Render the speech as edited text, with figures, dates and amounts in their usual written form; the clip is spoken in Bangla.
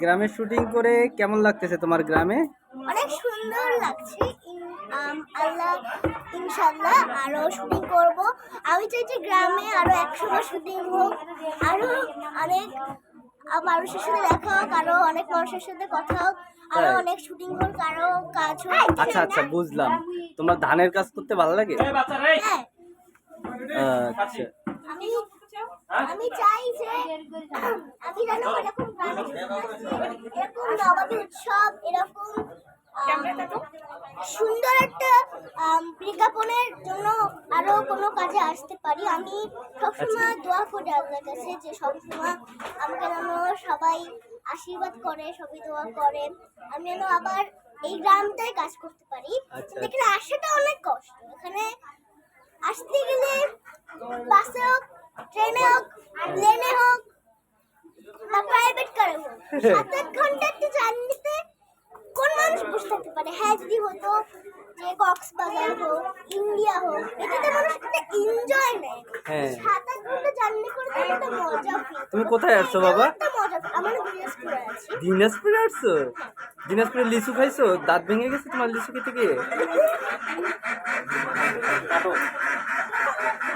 গ্রামে শুটিং করে কেমন লাগতেছে তোমার গ্রামে? অনেক সুন্দর লাগছে। আল্লাহ ইনশাল্লাহ আরো শুটিং করব। আমি চাই যে গ্রামে আরো 100বার শুটিং হোক, আরো অনেক মানুষের সাথে দেখা হোক, আরো অনেক মানুষের সাথে কথা হোক, আরো তাই? অনেক শুটিং হোক, আরো কাজ হোক। আচ্ছা আচ্ছা, বুঝলাম। তোমার ধানের কাজ করতে ভালো লাগে? হ্যাঁ, আচ্ছা। আমি আমি চাই যে আমি যেন এরকম গ্রামে এরকম নবাবী উৎসব, এরকম সুন্দর একটা বিজ্ঞাপনের জন্য আরো কোনো কাজে আসতে পারি। আমি সবসময় দোয়া করি আল্লাহর কাছে যে সবসময় আমাকে যেন সবাই আশীর্বাদ করে, সবাই দোয়া করে, আমি যেন আবার এই গ্রামটাই কাজ করতে পারি। আচ্ছা। এখানে আসাটা অনেক কষ্ট, এখানে আসতে গেলে বাসে হোক, ট্রেনে হোক, প্লেনে হোক বা প্রাইভেট কারে হোক 7-8 ঘন্টা একটা জার্নিতে কোন মানুষ বসে থাকতে পারে? হ্যাঁ, যদি হতো যে কক্সবাজার হোক, ইন্ডিয়া হোক, এটাতে মানুষ একটা এনজয় নেয়। হ্যাঁ। 7-8 ঘন্টা জার্নি করে তো একটা মজা ফিল। তুমি কোথায় আসছো বাবা? একটা মজা আমার দিনাজপুরে আছি। দিনাজপুরে আসছো? দিনাজপুরে লিচু খাইছো? দাঁত ভেঙে গেছে তোমার লিচু খেতে গিয়ে?